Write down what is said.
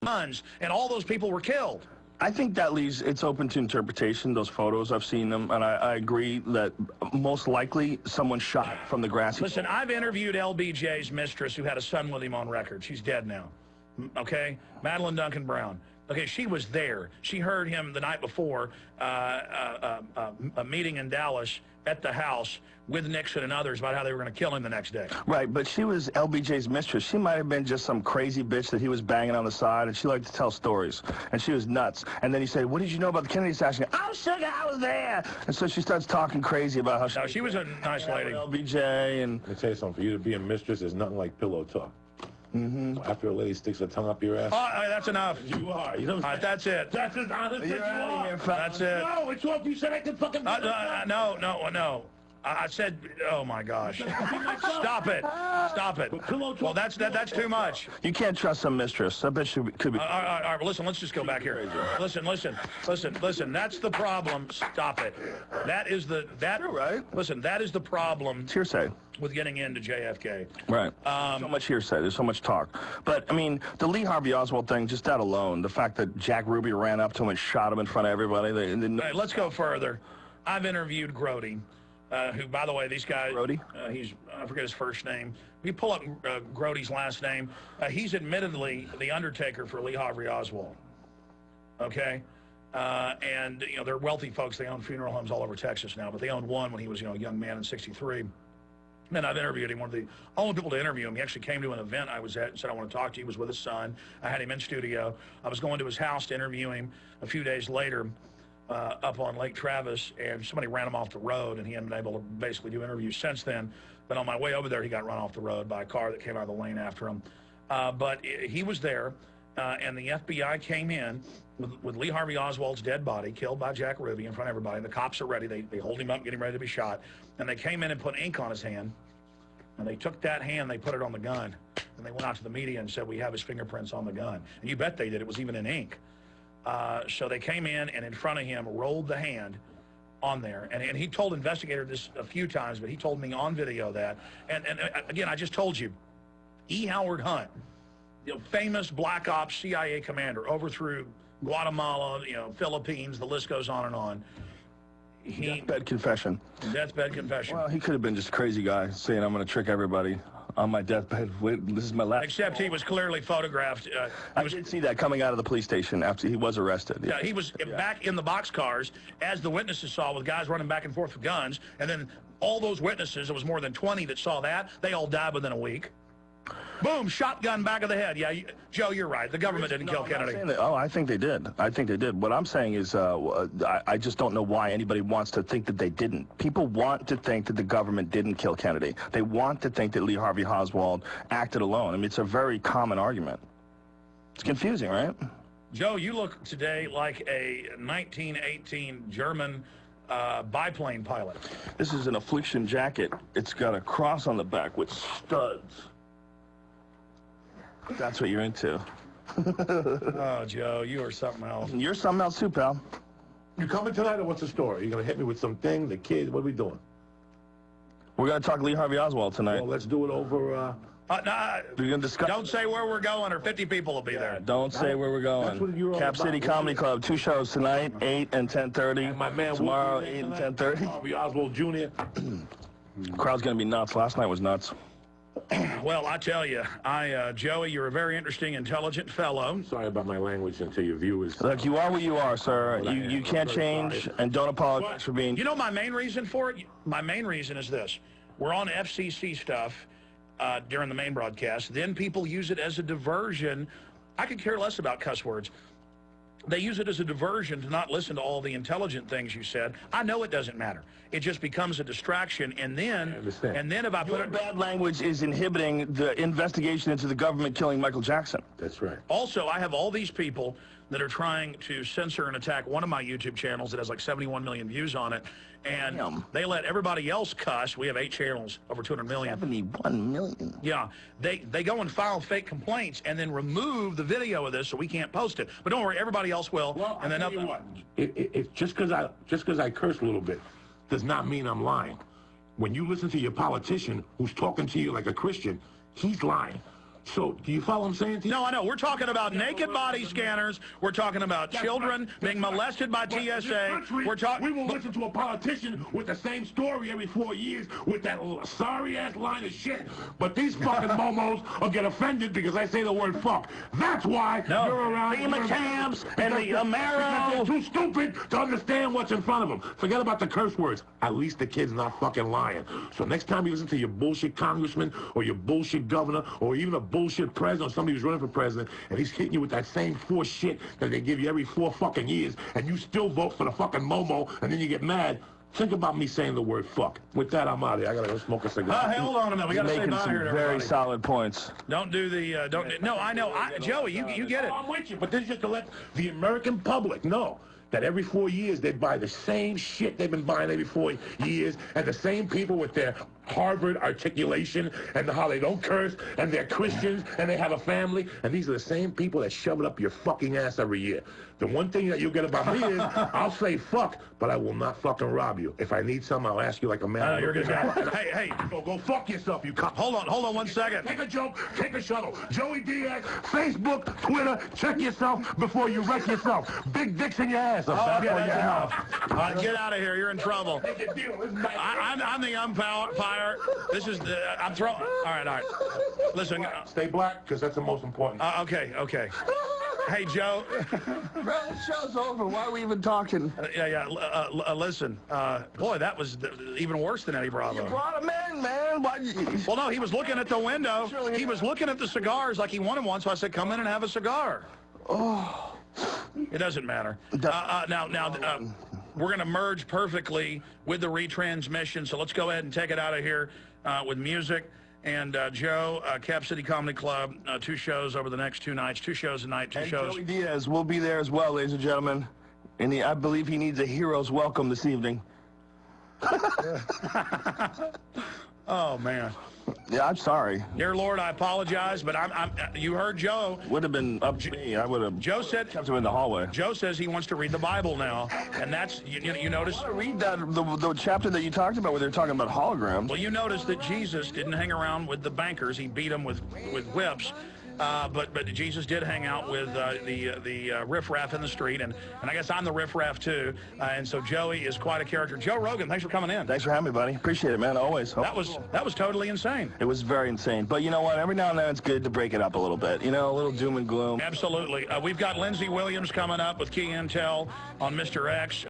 guns, and all those people were killed. I think that leaves, it's open to interpretation, those photos. I've seen them, and I agree that most likely someone shot from the grassy. Listen, I've interviewed LBJ's mistress who had a son with him on record. She's dead now, okay? Madeline Duncan Brown. Okay, she was there. She heard him the night before a meeting in Dallas at the house with Nixon and others about how they were going to kill him the next day. Right, but she was LBJ's mistress. She might have been just some crazy bitch that he was banging on the side, and she liked to tell stories, and she was nuts. And then he said, what did you know about the Kennedy assassination? I'm sugar, I was there. And so she starts talking crazy about how she was a nice lady. LBJ, and... Let me tell you something. For you to be a mistress, is nothing like pillow talk. Mm-hmm. After a lady sticks her tongue up your ass. Oh, that's enough. You are. You know that's it. That's as honest as you are. That's it. No, it's what you said I could fucking... No. I said, oh my gosh. Stop it. Stop it. Well, that's too much. You can't trust some mistress. I bet you could be... All right, listen, let's just go back here. Listen. That's the problem. Stop it. That is the... You're right. Listen, that is the problem... It's hearsay. ...with getting into JFK. Right. So much hearsay. There's so much talk. But, I mean, the Lee Harvey Oswald thing, just that alone, the fact that Jack Ruby ran up to him and shot him in front of everybody... Hey, let's go further. I've interviewed Grody. Who, by the way, these guys... Grody? I forget his first name. If you pull up Grody's last name, he's admittedly the undertaker for Lee Harvey Oswald. Okay? And, you know, they're wealthy folks. They own funeral homes all over Texas now, but they owned one when he was, you know, a young man in '63. And I've interviewed him. One of the only people to interview him. He actually came to an event I was at and said, I want to talk to you. He was with his son. I had him in studio. I was going to his house to interview him a few days later. Up on Lake Travis, and somebody ran him off the road, and he hadn't been able to basically do interviews since then. But on my way over there, he got run off the road by a car that came out of the lane after him. But he was there, and the FBI came in with Lee Harvey Oswald's dead body, killed by Jack Ruby in front of everybody. And the cops are ready. They hold him up, getting ready to be shot. And they came in and put ink on his hand. And they took that hand, they put it on the gun. And they went out to the media and said, we have his fingerprints on the gun. And you bet they did. It was even in ink. So they came in and front of him rolled the hand on there. And he told investigators this a few times, but he told me on video that. And again, I just told you, E. Howard Hunt, you know, famous Black Ops CIA commander, overthrew Guatemala, you know, Philippines, the list goes on and on. Deathbed confession. Deathbed confession. Well, he could have been just a crazy guy saying, I'm going to trick everybody on my deathbed. Wait, this is my last. Except he was clearly photographed. I did see that coming out of the police station after he was arrested. Yeah, he was back in the boxcars, as the witnesses saw, with guys running back and forth with guns. And then all those witnesses, it was more than 20 that saw that, they all died within a week. Boom, shotgun back of the head. Yeah, Joe, you're right. The government didn't kill Kennedy. I think they did. I think they did. What I'm saying is I just don't know why anybody wants to think that they didn't. People want to think that the government didn't kill Kennedy. They want to think that Lee Harvey Oswald acted alone. I mean, it's a very common argument. It's confusing, right? Joe, you look today like a 1918 German biplane pilot. This is an affliction jacket. It's got a cross on the back with studs. That's what you're into. Oh, Joe, you are something else. You're something else too, pal. You coming tonight, or what's the story? You gonna hit me with some thing, the kids? What are we doing? We're gonna talk Lee Harvey Oswald tonight. Well, let's do it over. We're gonna discuss. Don't say where we're going, or 50 people will be there. Don't say where we're going. That's what you're all Cap about. City Comedy Club, 2 shows tonight, 8 and 10:30. And my man tomorrow, Wolfie 8 and tonight. 10:30. Harvey Oswald Jr. Crowd's gonna be nuts. Last night was nuts. Well, I tell you, Joey, you're a very interesting, intelligent fellow. Sorry about my language and to your viewers. Look, you are what you are, sir. You can't change, and don't apologize for being... You know my main reason for it? My main reason is this. We're on FCC stuff during the main broadcast. Then people use it as a diversion. I could care less about cuss words. They use it as a diversion to not listen to all the intelligent things you said. I know it doesn't matter. It just becomes a distraction, and then if I put it... bad language is inhibiting the investigation into the government killing Michael Jackson. That's right. Also, I have all these people that are trying to censor and attack one of my YouTube channels that has like 71 million views on it, and they let everybody else cuss. We have 8 channels, over 200 million. 71 million. Yeah, they go and file fake complaints and then remove the video of this so we can't post it. But don't worry, everybody else will. Well, and then I'll tell you what, it's just because I curse a little bit does not mean I'm lying. When you listen to your politician who's talking to you like a Christian, he's lying. So, do you follow what I'm saying to you? No, I know. We're talking about naked body scanners. We're talking about children being molested by TSA. We're talking. We will listen to a politician with the same story every 4 years with that sorry-ass line of shit. But these fucking momos will get offended because I say the word fuck. That's why you're around FEMA camps and the because Amero. they're too stupid to understand what's in front of them. Forget about the curse words. At least the kid's not fucking lying. So next time you listen to your bullshit congressman or your bullshit governor or even a bullshit president or somebody who's running for president and he's hitting you with that same force shit that they give you every 4 fucking years and you still vote for the fucking Momo and then you get mad, think about me saying the word fuck. With that, I'm out of here. I gotta go smoke a cigar. Hey, hold on a minute. We gotta say Making bye some here to very everybody. solid points. Don't do the, no, I know. Joey, you get it. I'm with you, but this is just to let the American public know that every 4 years they buy the same shit they've been buying every 4 years, and the same people with their Harvard articulation and how they don't curse, and they're Christians, and they have a family, and these are the same people that shove it up your fucking ass every year. The one thing that you'll get about me is I'll say fuck, but I will not fucking rob you. If I need something, I'll ask you like a man. You're good guy. Hey, Go fuck yourself, you cunt. hold on 1 second. Take a joke, take a shuttle. Joey Diaz, Facebook, Twitter, check yourself before you wreck yourself. Big dicks in your ass. Oh, okay, that's enough. All right, get out of here. You're in trouble. I'm the umpire. This is the, I'm throwing. All right. Listen. Stay black, because that's the most important. Okay. Hey, Joe. Bro, the show's over. Why are we even talking? Listen. Boy, that was even worse than Eddie Bravo. You brought him in, man. Why? Well, no, he was looking at the window. He was looking at the cigars like he wanted one, so I said, come in and have a cigar. Oh. It doesn't matter. Now, we're going to merge perfectly with the retransmission, so let's go ahead and take it out of here with music. And Joe, Cap City Comedy Club, 2 shows over the next 2 nights, 2 shows a night, 2 and shows. Joey Diaz will be there as well, ladies and gentlemen. And I believe he needs a hero's welcome this evening. Oh, man. Yeah, I'm sorry. Dear Lord, I apologize, but you heard Joe. Would have been up to me. I would have. Joe said kept him in the hallway. Joe says he wants to read the Bible now, and that's you notice. I want to read that the chapter that you talked about where they're talking about holograms. Well, you notice that Jesus didn't hang around with the bankers; he beat them with whips. But Jesus did hang out with the riffraff in the street, and I guess I'm the riffraff too. And so Joey is quite a character. Joe Rogan, thanks for coming in. Thanks for having me, buddy. Appreciate it, man. Always. That was totally insane. It was very insane. But you know what? Every now and then it's good to break it up a little bit. You know, a little doom and gloom. Absolutely. We've got Lindsey Williams coming up with Key Intel on Mr. X.